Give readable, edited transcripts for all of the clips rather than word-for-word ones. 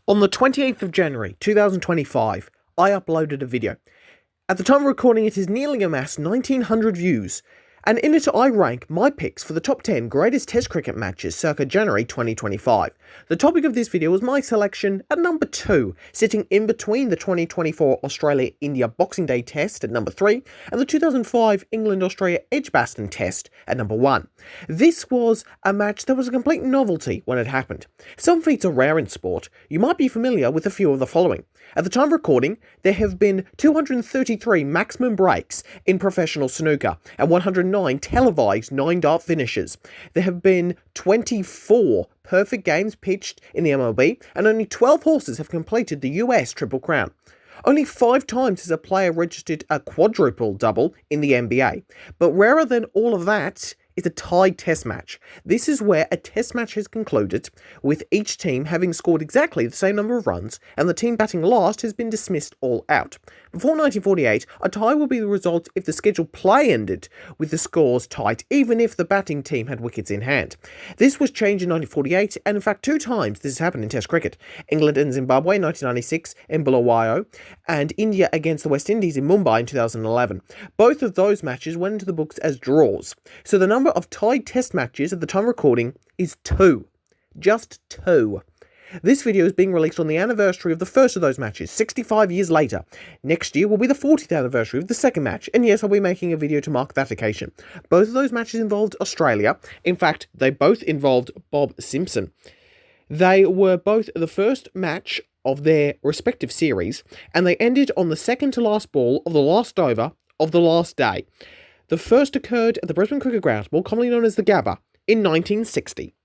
On the 28th of January 2025, I uploaded a video. At the time of recording, it has nearly amassed 1900 views, and in it I rank my picks for the top 10 greatest Test cricket matches circa January 2025. The topic of this video was my selection at number 2, sitting in between the 2024 Australia-India Boxing Day Test at number 3 and the 2005 England-Australia Edgbaston Test at number 1. This was a match that was a complete novelty when it happened. Some feats are rare in sport. You might be familiar with a few of the following. At the time of recording, there have been 233 maximum breaks in professional snooker and 109 televised 9-dart finishes. There have been 24 perfect games pitched in the MLB, and only 12 horses have completed the US Triple Crown. Only 5 times has a player registered a quadruple double in the NBA. But rarer than all of that is a tied test match. This is where a test match has concluded, with each team having scored exactly the same number of runs, and the team batting last has been dismissed all out. Before 1948, a tie will be the result if the scheduled play ended with the scores tight, even if the batting team had wickets in hand. This was changed in 1948, and in fact 2 times this has happened in Test cricket. England and Zimbabwe in 1996 in Bulawayo, and India against the West Indies in Mumbai in 2011. Both of those matches went into the books as draws. So the number of tied test matches at the time of recording is 2. Just 2. This video is being released on the anniversary of the first of those matches, 65 years later. Next year will be the 40th anniversary of the second match, and yes, I'll be making a video to mark that occasion. Both of those matches involved Australia. In fact, they both involved Bob Simpson. They were both the first match of their respective series, and they ended on the second to last ball of the last over of the last day. The first occurred at the Brisbane Cricket Ground, more commonly known as the Gabba, in 1960.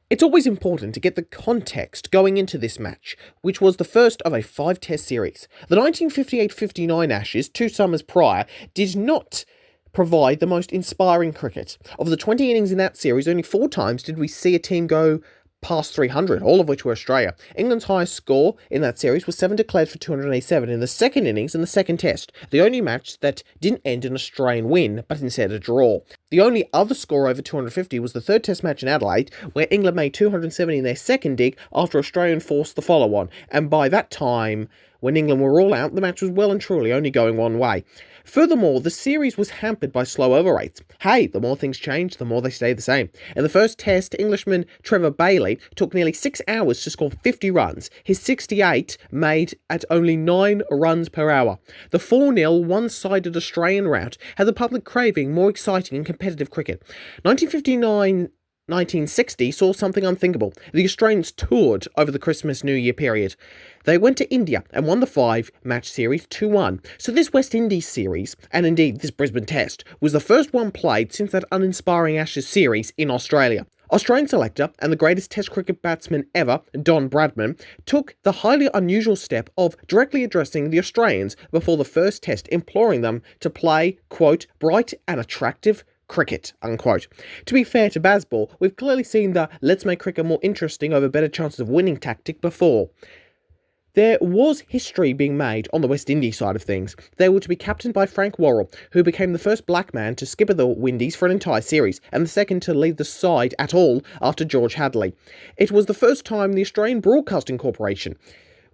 It's always important to get the context going into this match, which was the first of a 5-test series. The 1958-59 Ashes, 2 summers prior, did not provide the most inspiring cricket. Of the 20 innings in that series, only 4 times did we see a team go past 300, all of which were Australia. England's highest score in that series was 7 declared for 287 in the second innings in the second test, the only match that didn't end in an Australian win, but instead a draw. The only other score over 250 was the third test match in Adelaide, where England made 270 in their second dig after Australia forced the follow-on, and by that time, when England were all out, the match was well and truly only going one way. Furthermore, the series was hampered by slow over rates. Hey, the more things change, the more they stay the same. In the first test, Englishman Trevor Bailey took nearly 6 hours to score 50 runs, his 68 made at only 9 runs per hour. The 4-0 one-sided Australian rout had the public craving more exciting and competitive cricket. 1960 saw something unthinkable. The Australians toured over the Christmas-New Year period. They went to India and won the 5-match series 2-1. So this West Indies series, and indeed this Brisbane Test, was the first one played since that uninspiring Ashes series in Australia. Australian selector and the greatest Test cricket batsman ever, Don Bradman, took the highly unusual step of directly addressing the Australians before the first Test, imploring them to play, quote, bright and attractive cricket, unquote. To be fair to Bazball, we've clearly seen the let's make cricket more interesting over better chances of winning tactic before. There was history being made on the West Indies side of things. They were to be captained by Frank Worrell, who became the first black man to skipper the Windies for an entire series, and the second to lead the side at all after George Hadley. It was the first time the Australian Broadcasting Corporation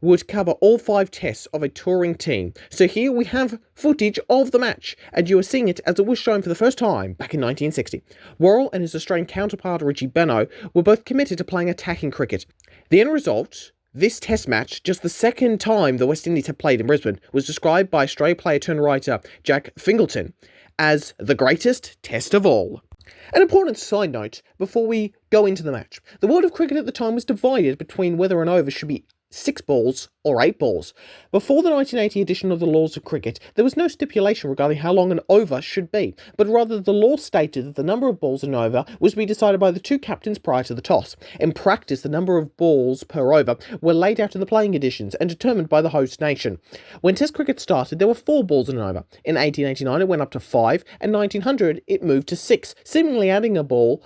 would cover all 5 tests of a touring team. So here we have footage of the match, and you are seeing it as it was shown for the first time back in 1960. Worrell and his Australian counterpart Richie Benaud were both committed to playing attacking cricket. The end result, this test match, just the second time the West Indies had played in Brisbane, was described by Australia player-turned-writer Jack Fingleton as the greatest test of all. An important side note before we go into the match. The world of cricket at the time was divided between whether an over should be 6 balls or 8 balls. Before the 1980 edition of the Laws of Cricket, there was no stipulation regarding how long an over should be, but rather the law stated that the number of balls in an over was to be decided by the 2 captains prior to the toss. In practice, the number of balls per over were laid out in the playing conditions and determined by the host nation. When Test cricket started, there were 4 balls in an over. In 1889, it went up to 5, and 1900, it moved to 6, seemingly adding a ball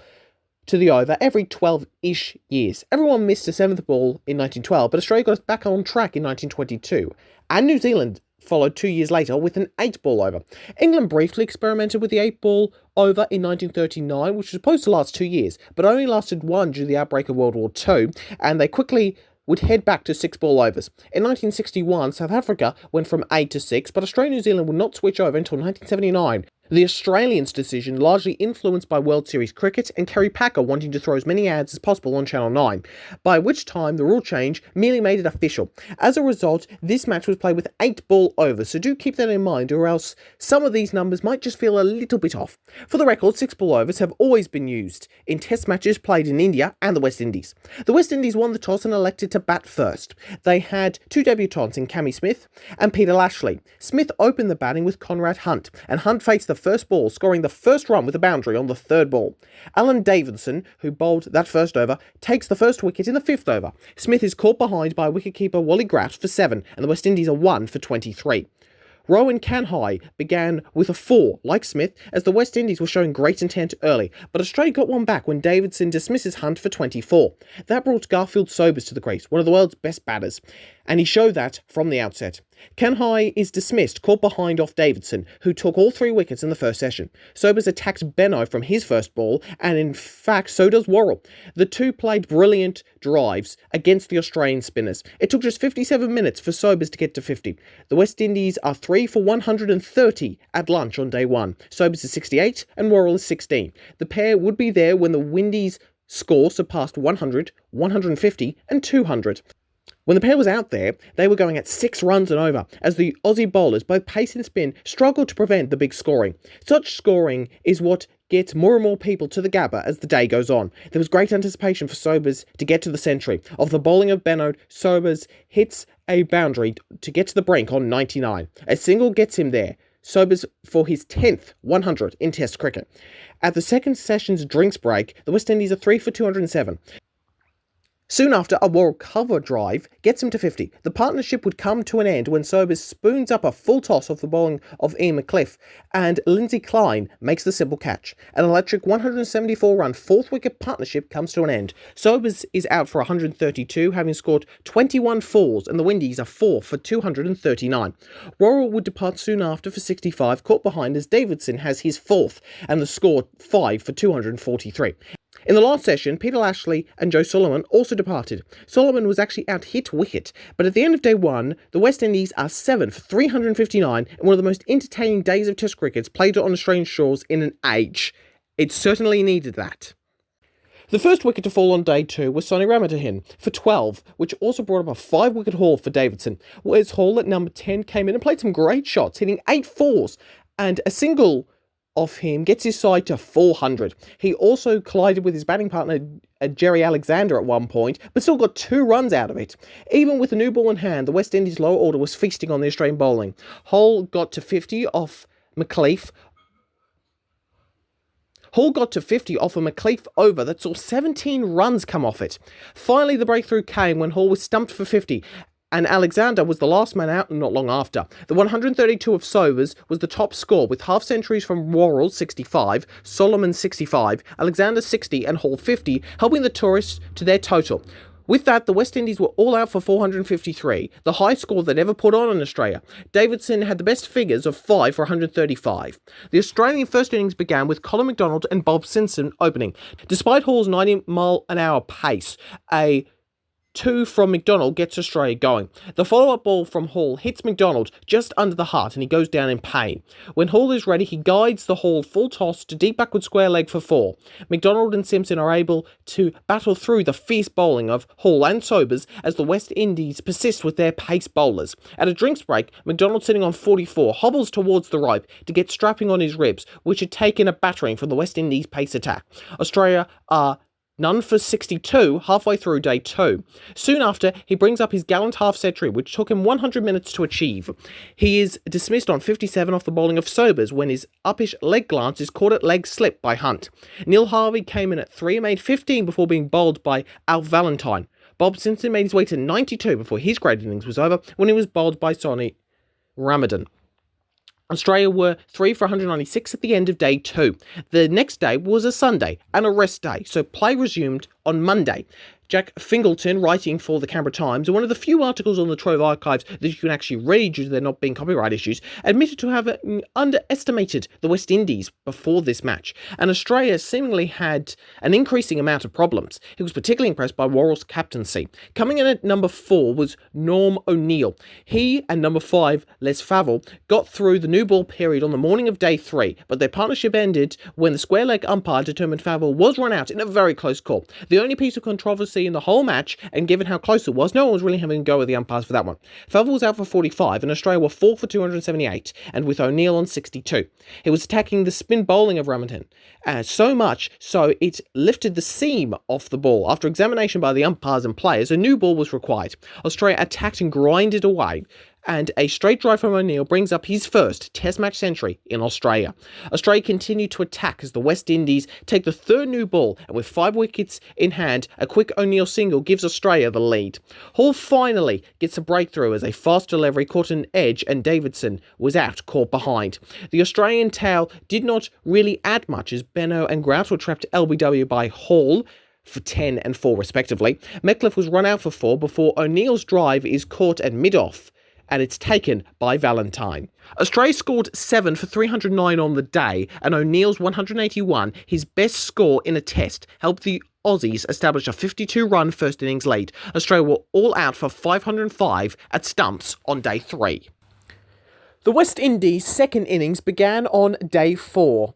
to the over every 12-ish years. Everyone missed a 7th ball in 1912, but Australia got us back on track in 1922. And New Zealand followed 2 years later with an 8-ball over. England briefly experimented with the 8-ball over in 1939, which was supposed to last 2 years, but only lasted 1 due to the outbreak of World War II, and they quickly would head back to 6-ball overs. In 1961, South Africa went from 8 to 6, but Australia and New Zealand would not switch over until 1979. The Australians' decision largely influenced by World Series cricket and Kerry Packer wanting to throw as many ads as possible on Channel 9, by which time the rule change merely made it official. As a result, this match was played with 8-ball overs, so do keep that in mind or else some of these numbers might just feel a little bit off. For the record, 6-ball overs have always been used in test matches played in India and the West Indies. The West Indies won the toss and elected to bat first. They had two debutants in Cammy Smith and Peter Lashley. Smith opened the batting with Conrad Hunt, and Hunt faced the first ball, scoring the first run with a boundary on the third ball. Alan Davison, who bowled that first over, takes the first wicket in the 5th over. Smith is caught behind by wicketkeeper Wally Grouse for 7, and the West Indies are 1 for 23. Rowan Kanhai began with a 4, like Smith, as the West Indies were showing great intent early, but Australia got one back when Davidson dismisses Hunt for 24. That brought Garfield Sobers to the crease, one of the world's best batters, and he showed that from the outset. Kanhai is dismissed, caught behind off Davidson, who took all 3 wickets in the first session. Sobers attacks Benno from his first ball, and in fact so does Worrell. The two played brilliant drives against the Australian spinners. It took just 57 minutes for Sobers to get to 50. The West Indies are 3 for 130 at lunch on day 1. Sobers is 68 and Worrell is 16. The pair would be there when the Windies' score surpassed 100, 150 and 200. When the pair was out there, they were going at 6 runs and over, as the Aussie bowlers, both pace and spin, struggled to prevent the big scoring. Such scoring is what gets more and more people to the Gabba as the day goes on. There was great anticipation for Sobers to get to the century. Of the bowling of Benno, Sobers hits a boundary to get to the brink on 99. A single gets him there. Sobers for his 10th 100 in Test cricket. At the second session's drinks break, the West Indies are 3 for 207. Soon after, a Worrell cover drive gets him to 50. The partnership would come to an end when Sobers spoons up a full toss off the bowling of Ian McCliff, and Lindsay Klein makes the simple catch. An electric 174-run 4th wicket partnership comes to an end. Sobers is out for 132, having scored 21 fours, and the Windies are 4 for 239. Worrell would depart soon after for 65, caught behind as Davidson has his 4th, and the score 5 for 243. In the last session, Peter Lashley and Joe Solomon also departed. Solomon was actually out-hit wicket, but at the end of day 1, the West Indies are 7 for 359 in one of the most entertaining days of Test cricket played on Australian shores in an age. It certainly needed that. The first wicket to fall on day 2 was Sonny Ramadhan for 12, which also brought up a 5-wicket haul for Davidson. Wes Hall at number 10 came in and played some great shots, hitting 8 fours, and a single off him gets his side to 400. He also collided with his batting partner Jerry Alexander at one point, but still got 2 runs out of it. Even with the new ball in hand, the West Indies lower order was feasting on the Australian bowling. Hall got to 50 off McCleaf. Hall got to 50 off a McCleaf over that saw 17 runs come off it. Finally, the breakthrough came when Hall was stumped for 50, and Alexander was the last man out not long after. The 132 of Sobers was the top score, with half centuries from Worrell 65, Solomon 65, Alexander 60 and Hall 50, helping the tourists to their total. With that, the West Indies were all out for 453, the highest score they'd ever put on in Australia. Davidson had the best figures of 5 for 135. The Australian first innings began with Colin McDonald and Bob Simpson opening. Despite Hall's 90-mile-an-hour pace, a 2 from McDonald gets Australia going. The follow-up ball from Hall hits McDonald just under the heart and he goes down in pain. When Hall is ready, he guides the Hall full toss to deep backward square leg for 4. McDonald and Simpson are able to battle through the fierce bowling of Hall and Sobers as the West Indies persist with their pace bowlers. At a drinks break, McDonald, sitting on 44, hobbles towards the rope to get strapping on his ribs, which had taken a battering from the West Indies pace attack. Australia are none for 62 halfway through day 2. Soon after, he brings up his gallant half-century, which took him 100 minutes to achieve. He is dismissed on 57 off the bowling of Sobers when his uppish leg glance is caught at leg slip by Hunt. Neil Harvey came in at 3 and made 15 before being bowled by Al Valentine. Bob Simpson made his way to 92 before his great innings was over when he was bowled by Sonny Ramadhan. Australia were 3 for 196 at the end of day 2. The next day was a Sunday and a rest day, so play resumed on Monday. Jack Fingleton, writing for the Canberra Times, and one of the few articles on the Trove archives that you can actually read due to there not being copyright issues, admitted to have underestimated the West Indies before this match, and Australia seemingly had an increasing amount of problems. He was particularly impressed by Worrell's captaincy. Coming in at number 4 was Norm O'Neill. He and number 5, Les Favell, got through the new ball period on the morning of day 3, but their partnership ended when the square leg umpire determined Favell was run out in a very close call. The only piece of controversy in the whole match, and given how close it was, no one was really having a go with the umpires for that one. Favell was out for 45, and Australia were 4 for 278, and with O'Neill on 62. He was attacking the spin bowling of Ramanathan, so much so it lifted the seam off the ball. After examination by the umpires and players, a new ball was required. Australia attacked and grinded away, and a straight drive from O'Neill brings up his first Test match century in Australia. Australia continued to attack as the West Indies take the third new ball, and with 5 wickets in hand, a quick O'Neill single gives Australia the lead. Hall finally gets a breakthrough as a fast delivery caught an edge, and Davison was out caught behind. The Australian tail did not really add much as Benno and Grout were trapped LBW by Hall for 10 and 4 respectively. Metcalfe was run out for 4 before O'Neill's drive is caught at mid-off, and it's taken by Valentine. Australia scored 7 for 309 on the day, and O'Neill's 181, his best score in a test, helped the Aussies establish a 52-run first innings lead. Australia were all out for 505 at stumps on day 3. The West Indies' second innings began on day 4.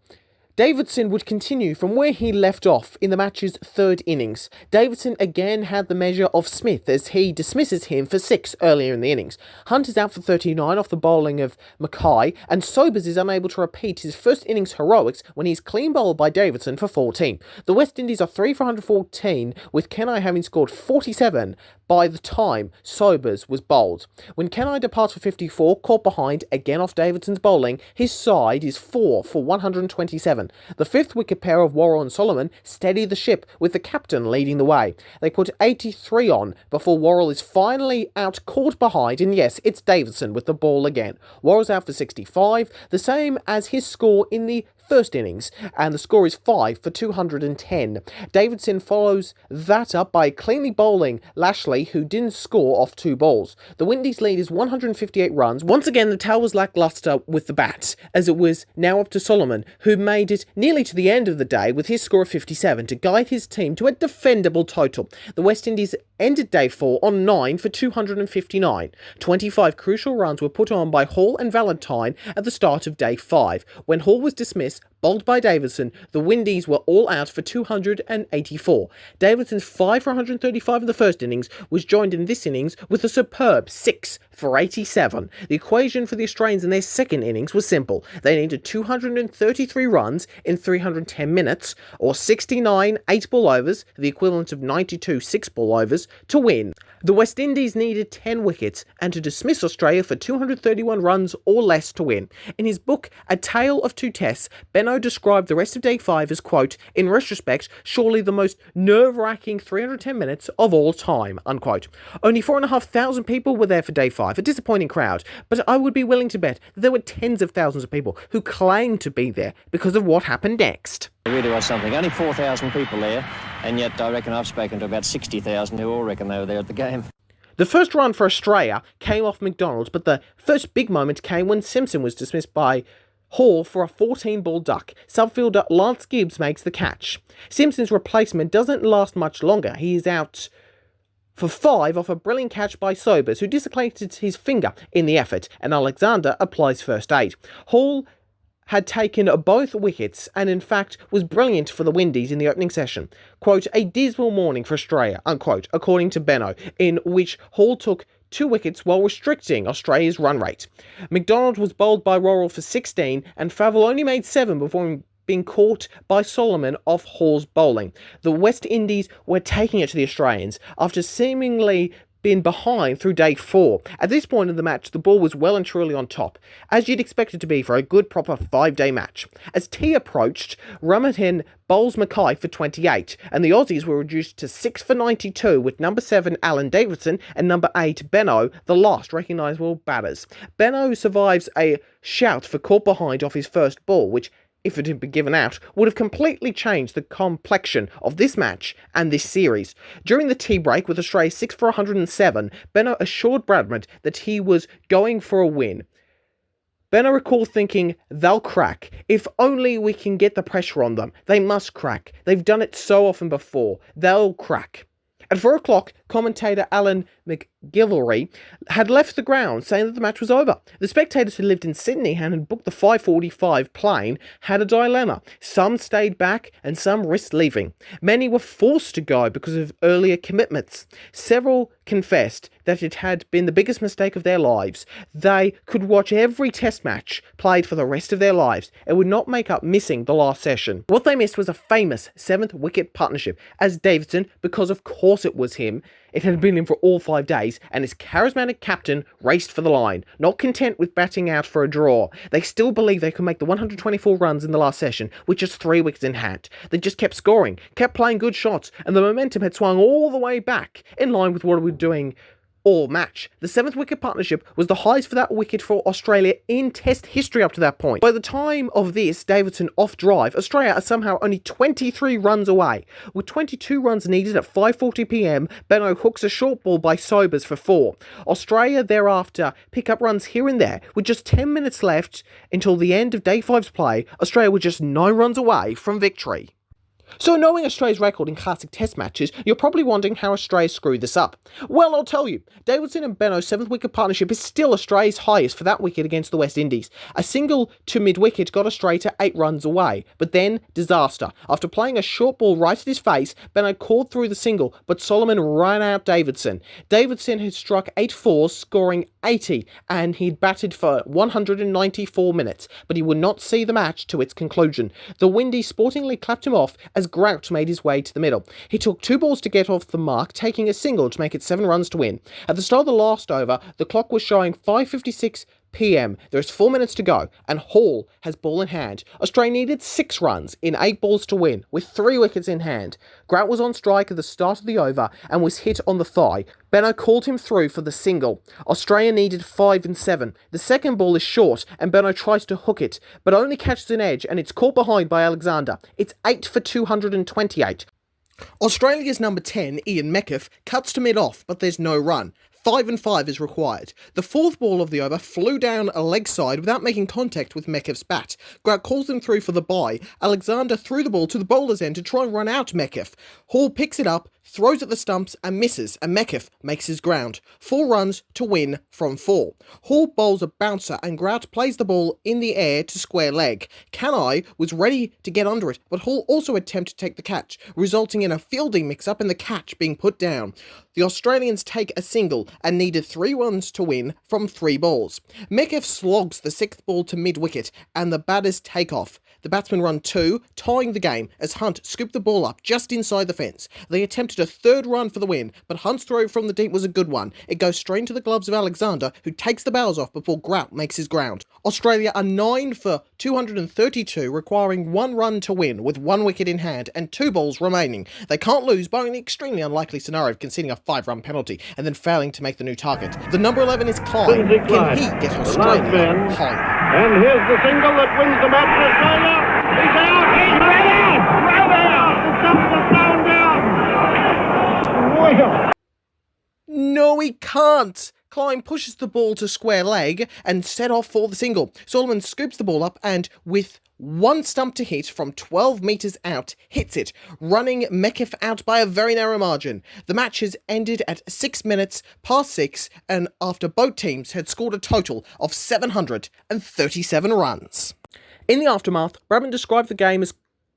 Davison would continue from where he left off in the match's third innings. Davison again had the measure of Smith as he dismisses him for 6 earlier in the innings. Hunt is out for 39 off the bowling of Mackay, and Sobers is unable to repeat his first innings heroics when he's clean bowled by Davison for 14. The West Indies are 3 for 114, with Kenai having scored 47 by the time Sobers was bowled. When Kenai departs for 54, caught behind, again off Davidson's bowling, his side is 4 for 127. The 5th wicket pair of Worrell and Solomon steady the ship, with the captain leading the way. They put 83 on before Worrell is finally out caught behind, and yes, it's Davison with the ball again. Worrell's out for 65, the same as his score in the first innings, and the score is 5 for 210. Davison follows that up by cleanly bowling Lashley, who didn't score off 2 balls. The Windies lead is 158 runs. Once again, the tail was lacklustre with the bat, as it was now up to Solomon, who made it nearly to the end of the day with his score of 57 to guide his team to a defendable total. The West Indies ended day 4 on 9 for 259. 25 crucial runs were put on by Hall and Valentine at the start of day 5. When Hall was dismissed, bowled by Davison, the Windies were all out for 284. Davison's 5 for 135 in the first innings was joined in this innings with a superb 6 for 87. The equation for the Australians in their second innings was simple. They needed 233 runs in 310 minutes, or 69 8-ball overs, the equivalent of 92 6-ball overs, to win. The West Indies needed 10 wickets and to dismiss Australia for 231 runs or less to win. In his book, A Tale of Two Tests, Benno described the rest of day 5 as, quote, in retrospect, surely the most nerve-wracking 310 minutes of all time, unquote. Only 4,500 people were there for day 5, a disappointing crowd, but I would be willing to bet that there were tens of thousands of people who claimed to be there because of what happened next. It really was something. Only 4,000 people there, and yet I reckon I've spoken to about 60,000 who all reckon they were there at the game. The first run for Australia came off McDonald's, but the first big moment came when Simpson was dismissed by Hall for a 14-ball duck. Subfielder Lance Gibbs makes the catch. Simpson's replacement doesn't last much longer. He is out for 5 off a brilliant catch by Sobers, who dislocated his finger in the effort, and Alexander applies first aid. Hall had taken both wickets and in fact was brilliant for the Windies in the opening session. Quote, a dismal morning for Australia, unquote, according to Benno, in which Hall took 2 wickets while restricting Australia's run rate. McDonald was bowled by Worrell for 16 and Favell only made 7 before being caught by Solomon off Hall's bowling. The West Indies were taking it to the Australians after seemingly been behind through day 4. At this point in the match, the ball was well and truly on top, as you'd expect it to be for a good proper 5-day match. As tea approached, Ramanathan bowls Mackay for 28, and the Aussies were reduced to 6 for 92 with number 7 Alan Davison and number 8 Benno, the last recognisable batters. Benno survives a shout for caught behind off his first ball, which if it had been given out, would have completely changed the complexion of this match and this series. During the tea break, with Australia 6 for 107, Benno assured Bradman that he was going for a win. Benno recalled thinking, they'll crack. If only we can get the pressure on them. They must crack. They've done it so often before. They'll crack. At 4 o'clock, commentator Alan McGillivray had left the ground, saying that the match was over. The spectators who lived in Sydney and had booked the 5:45 plane had a dilemma. Some stayed back and some risked leaving. Many were forced to go because of earlier commitments. Several confessed that it had been the biggest mistake of their lives. They could watch every test match played for the rest of their lives and would not make up missing the last session. What they missed was a famous 7th wicket partnership, as Davison, because of course it was him, it had been him for all 5 days, and his charismatic captain raced for the line. Not content with batting out for a draw, they still believed they could make the 124 runs in the last session with just 3 wickets in hand. They just kept scoring, kept playing good shots, and the momentum had swung all the way back, in line with what we were doing all match. The 7th wicket partnership was the highest for that wicket for Australia in Test history up to that point. By the time of this Davison off drive, Australia are somehow only 23 runs away. With 22 runs needed at 5:40 p.m, Benno hooks a short ball by Sobers for 4. Australia thereafter pick up runs here and there. With just 10 minutes left until the end of Day 5's play, Australia were just 9 runs away from victory. So knowing Australia's record in classic test matches, you're probably wondering how Australia screwed this up. Well, I'll tell you. Davison and Benno's 7th wicket partnership is still Australia's highest for that wicket against the West Indies. A single to mid-wicket got Australia to 8 runs away, but then disaster. After playing a short ball right at his face, Benno called through the single, but Solomon ran out Davison. Davison had struck 8 fours, scoring 80, and he'd batted for 194 minutes, but he would not see the match to its conclusion. The Windies sportingly clapped him off as Grout made his way to the middle. He took 2 balls to get off the mark, taking a single to make it 7 runs to win. At the start of the last over, the clock was showing 5:56 p.m. There is 4 minutes to go, and Hall has ball in hand. Australia needed 6 runs in 8 balls to win, with 3 wickets in hand. Grout was on strike at the start of the over and was hit on the thigh. Benno called him through for the single. Australia needed 5 and 7. The second ball is short, and Benno tries to hook it, but only catches an edge, and it's caught behind by Alexander. It's 8 for 228. Australia's number 10, Ian Metcalfe, cuts to mid-off, but there's no run. 5 and 5 is required. The 4th ball of the over flew down a leg side without making contact with Metcalfe's bat. Grout calls him through for the bye. Alexander threw the ball to the bowler's end to try and run out Metcalfe. Hall picks it up, throws at the stumps and misses, and Metcalfe makes his ground. 4 runs to win from 4. Hall bowls a bouncer and Grout plays the ball in the air to square leg. Canai was ready to get under it, but Hall also attempted to take the catch, resulting in a fielding mix-up and the catch being put down. The Australians take a single and needed 3 runs to win from 3 balls. Metcalfe slogs the 6th ball to mid-wicket and the batters take off. The batsmen run 2, tying the game as Hunt scooped the ball up just inside the fence. They attempted a 3rd run for the win, but Hunt's throw from the deep was a good one. It goes straight into the gloves of Alexander, who takes the bows off before Grout makes his ground. Australia are 9 for 232, requiring 1 run to win, with 1 wicket in hand and 2 balls remaining. They can't lose, barring the extremely unlikely scenario of conceding a 5-run penalty and then failing to make the new target. The number 11 is Klein. Can he get Australia home? And here's the single that wins the match for Australia. He's out. He's ready. Right out. The sun was down. Well. No, he can't. Klein pushes the ball to square leg and set off for the single. Solomon scoops the ball up and, with 1 stump to hit from 12 metres out, hits it, running Metcalfe out by a very narrow margin. The match has ended at 6 minutes past 6, and after both teams had scored a total of 737 runs. In the aftermath, Brisbane described the game as,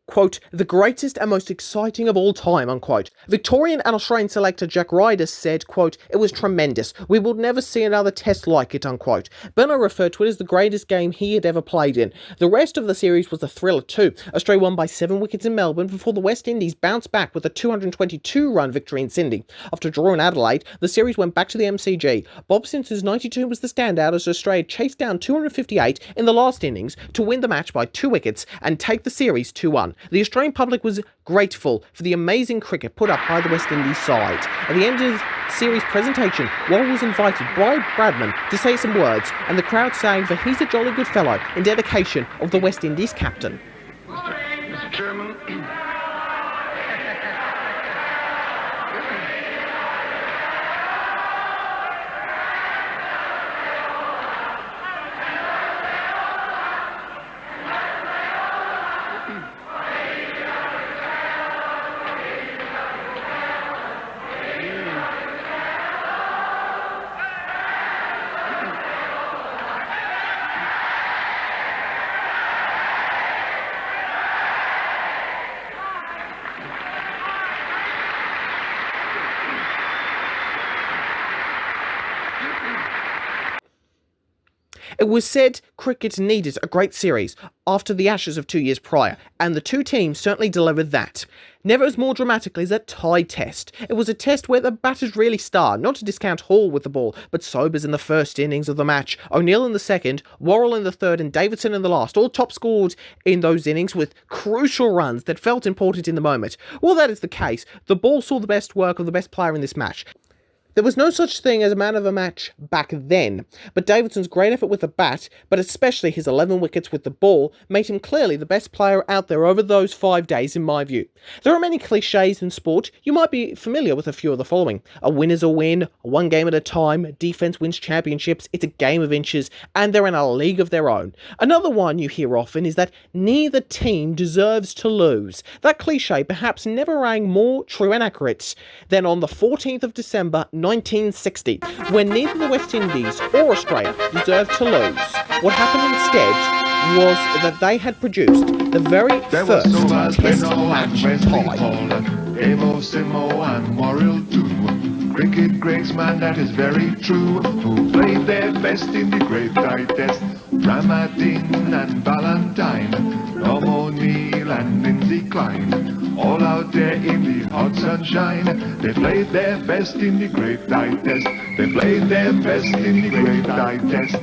quote, the greatest and most exciting of all time, unquote. Victorian and Australian selector Jack Ryder said, quote, it was tremendous. We will never see another test like it, unquote. Benno referred to it as the greatest game he had ever played in. The rest of the series was a thriller too. Australia won by 7 wickets in Melbourne before the West Indies bounced back with a 222-run victory in Sydney. After drawing Adelaide, the series went back to the MCG. Bob Simpson's 92 was the standout as Australia chased down 258 in the last innings to win the match by 2 wickets and take the series 2-1. The Australian public was grateful for the amazing cricket put up by the West Indies side. At the end of the series presentation, Warren was invited by Bradman to say some words, and the crowd sang for "He's a jolly good fellow" in dedication of the West Indies captain. It was said cricket needed a great series after the Ashes of 2 years prior, and the two teams certainly delivered that. Never as more dramatically as a tie test. It was a test where the batters really starred, not to discount Hall with the ball, but Sobers in the first innings of the match, O'Neill in the second, Worrell in the third, and Davison in the last, all top scored in those innings with crucial runs that felt important in the moment. While that is the case, the ball saw the best work of the best player in this match. There was no such thing as a man of the match back then, but Davidson's great effort with the bat, but especially his 11 wickets with the ball, made him clearly the best player out there over those 5 days in my view. There are many cliches in sport. You might be familiar with a few of the following. A win is a win, one game at a time, defense wins championships, it's a game of inches, and they're in a league of their own. Another one you hear often is that neither team deserves to lose. That cliche perhaps never rang more true and accurate than on the 14th of December 1960, when neither the West Indies or Australia deserved to lose. What happened instead was that they had produced the very first test match tie. Amo, Simo, and Worrell too. Cricket greats, man, that is very true. Who played their best in the great tie test. Ramadin and Valentine, O'Neill and Lindsay Klein, all out there in the hot sunshine. They played their best in the great tie test. They played their best in the great tie test.